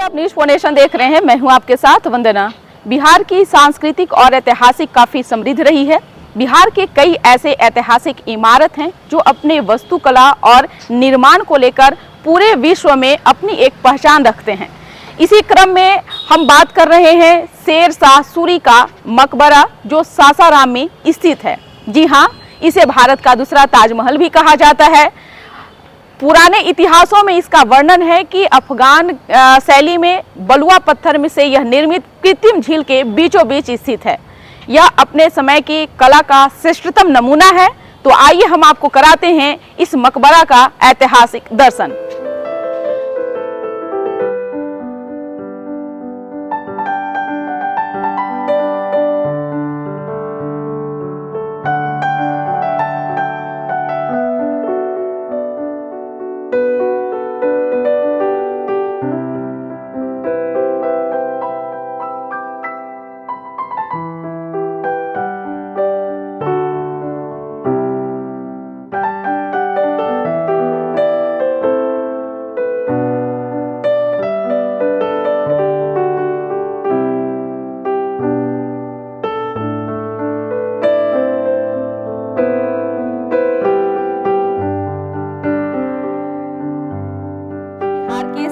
आप news phonation देख रहे हैं। मैं हूं आपके साथ वंदना। बिहार की सांस्कृतिक और ऐतिहासिक काफ़ी समृद्ध रही है। बिहार के कई ऐसे ऐतिहासिक इमारत हैं जो अपने वास्तुकला और निर्माण को लेकर पूरे विश्व में अपनी एक पहचान रखते हैं। इसी क्रम में हम बात कर रहे हैं शेर शाह सूरी का मकबरा जो सासाराम में स्थित है। जी हाँ, इसे भारत का दूसरा ताजमहल भी कहा जाता है। पुराने इतिहासों में इसका वर्णन है कि अफगान शैली में बलुआ पत्थर में से यह निर्मित कृत्रिम झील के बीचों बीच स्थित है। यह अपने समय की कला का श्रेष्ठतम नमूना है। तो आइए हम आपको कराते हैं इस मकबरा का ऐतिहासिक दर्शन।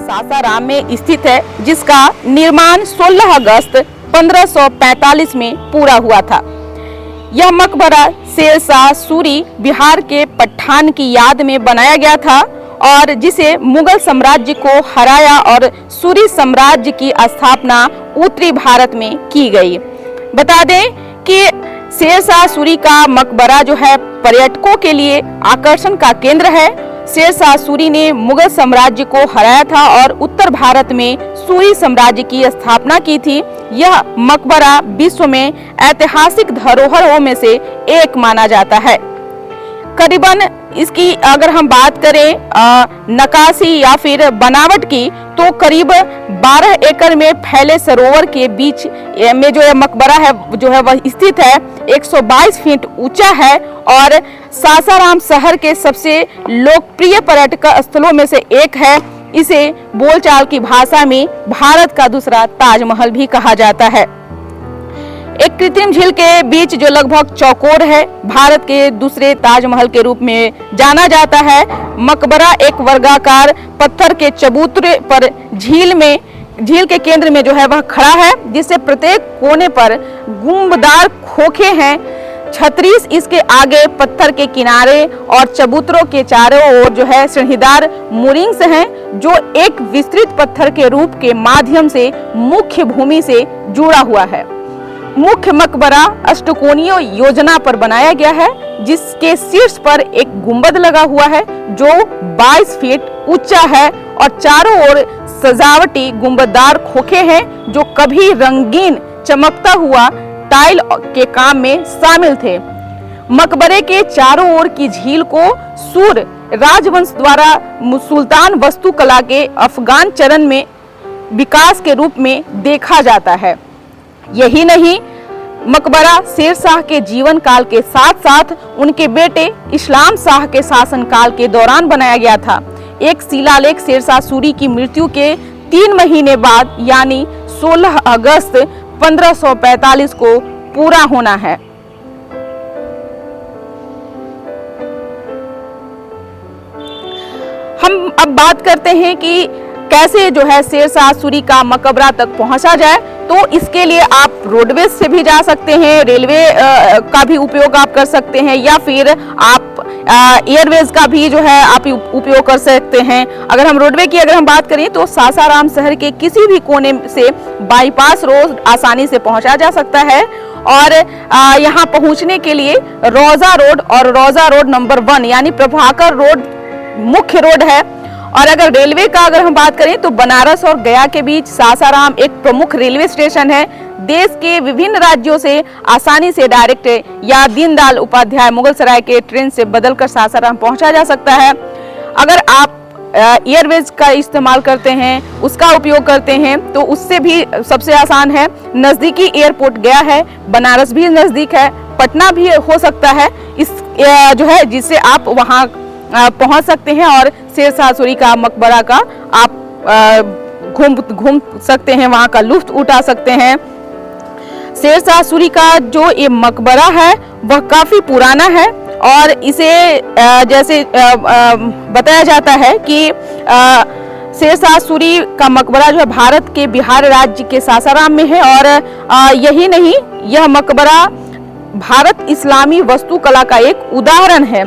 सासाराम में स्थित है, जिसका निर्माण 16 अगस्त 1545 में पूरा हुआ था। यह मकबरा शेर शाह सूरी बिहार के पठान की याद में बनाया गया था और जिसे मुगल साम्राज्य को हराया और सूरी साम्राज्य की स्थापना उत्तरी भारत में की गई। बता दें कि शेर शाह सूरी का मकबरा जो है पर्यटकों के लिए आकर्षण का केंद्र है। शेर शाह सूरी ने मुगल साम्राज्य को हराया था और उत्तर भारत में सूरी साम्राज्य की स्थापना की थी। यह मकबरा विश्व में ऐतिहासिक धरोहरों में से एक माना जाता है। करीबन इसकी अगर हम बात करें नक्काशी या फिर बनावट की, तो करीब 12 एकड़ में फैले सरोवर के बीच में जो यह मकबरा है वह स्थित है। 122 फीट ऊंचा है और सासाराम शहर के सबसे लोकप्रिय पर्यटक स्थलों में से एक है। इसे बोलचाल की भाषा में भारत का दूसरा ताजमहल भी कहा जाता है। एक कृत्रिम झील के बीच जो लगभग चौकोर है, भारत के दूसरे ताजमहल के रूप में जाना जाता है। मकबरा एक वर्गाकार पत्थर के चबूतरे पर झील के केंद्र में जो है वह खड़ा है, जिससे प्रत्येक कोने पर गुंबदार खोखे हैं। 36 इसके आगे पत्थर के किनारे और चबूतरों के चारों ओर जो है श्रेणीदार मूरिंग्स हैं, जो एक विस्तृत पत्थर के रूप के माध्यम से मुख्य भूमि से जुड़ा हुआ है। मुख्य मकबरा अष्टकोणीय योजना पर बनाया गया है, जिसके शीर्ष पर एक गुंबद लगा हुआ है जो 22 फीट ऊंचा है और चारों ओर सजावटी गुंबददार खोखे हैं जो कभी रंगीन चमकता हुआ टाइल के काम में शामिल थे। मकबरे के चारों ओर की झील को सूर राजवंश द्वारा सुल्तान वास्तुकला के अफगान चरण में विकास के रूप में देखा जाता है। यही नहीं, मकबरा शेर शाह के जीवन काल के साथ साथ उनके बेटे इस्लाम शाह के शासन काल के दौरान बनाया गया था। एक शिलालेख शेर शाह सूरी की मृत्यु के 3 महीने बाद यानी 16 अगस्त 1545 को पूरा होना है। हम अब बात करते हैं कि कैसे जो है शेर शाह सूरी का मकबरा तक पहुंचा जाए। तो इसके लिए आप रोडवेज से भी जा सकते हैं, रेलवे का भी उपयोग आप कर सकते हैं, या फिर आप एयरवेज का भी जो है आप उपयोग कर सकते हैं। अगर हम रोडवे की अगर हम बात करें तो सासाराम शहर के किसी भी कोने से बाईपास रोड आसानी से पहुंचा जा सकता है और यहाँ पहुंचने के लिए रोजा रोड और रोजा रोड नंबर 1 यानी प्रभाकर रोड मुख्य रोड है। और अगर रेलवे का अगर हम बात करें तो बनारस और गया के बीच सासाराम एक प्रमुख रेलवे स्टेशन है। देश के विभिन्न राज्यों से आसानी से डायरेक्ट या दीनदयाल उपाध्याय मुगलसराय के ट्रेन से बदलकर सासाराम पहुंचा जा सकता है। अगर आप एयरवेज का इस्तेमाल करते हैं, उसका उपयोग करते हैं, तो उससे भी सबसे आसान है। नज़दीकी एयरपोर्ट गया है, बनारस भी नज़दीक है, पटना भी हो सकता है, इस जो है जिससे आप वहाँ पहुँच सकते हैं और शेर शाह सूरी का मकबरा का आप घूम सकते हैं, वहाँ का लुत्फ उठा सकते हैं। शेरशाह सूरी का जो ये मकबरा है वह काफ़ी पुराना है और इसे जैसे बताया जाता है कि शेरशाह सूरी का मकबरा जो है भारत के बिहार राज्य के सासाराम में है। और यही नहीं, यह मकबरा भारत इस्लामी वास्तुकला का एक उदाहरण है।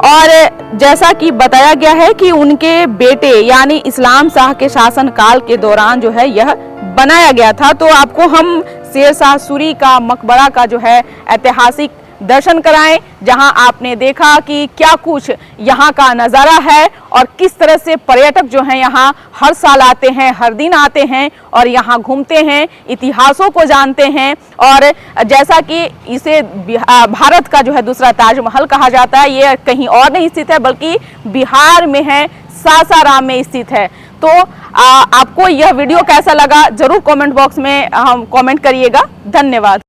और जैसा कि बताया गया है कि उनके बेटे यानी इस्लाम शाह के शासनकाल के दौरान जो है यह बनाया गया था। तो आपको हम शेरशाह सूरी का मकबरा का जो है ऐतिहासिक दर्शन कराएं, जहां आपने देखा कि क्या कुछ यहाँ का नज़ारा है और किस तरह से पर्यटक जो हैं यहाँ हर साल आते हैं, हर दिन आते हैं और यहाँ घूमते हैं, इतिहासों को जानते हैं। और जैसा कि इसे भारत का जो है दूसरा ताजमहल कहा जाता है, ये कहीं और नहीं स्थित है बल्कि बिहार में है, सासाराम में स्थित है। तो आपको यह वीडियो कैसा लगा जरूर कमेंट बॉक्स में कमेंट करिएगा। धन्यवाद।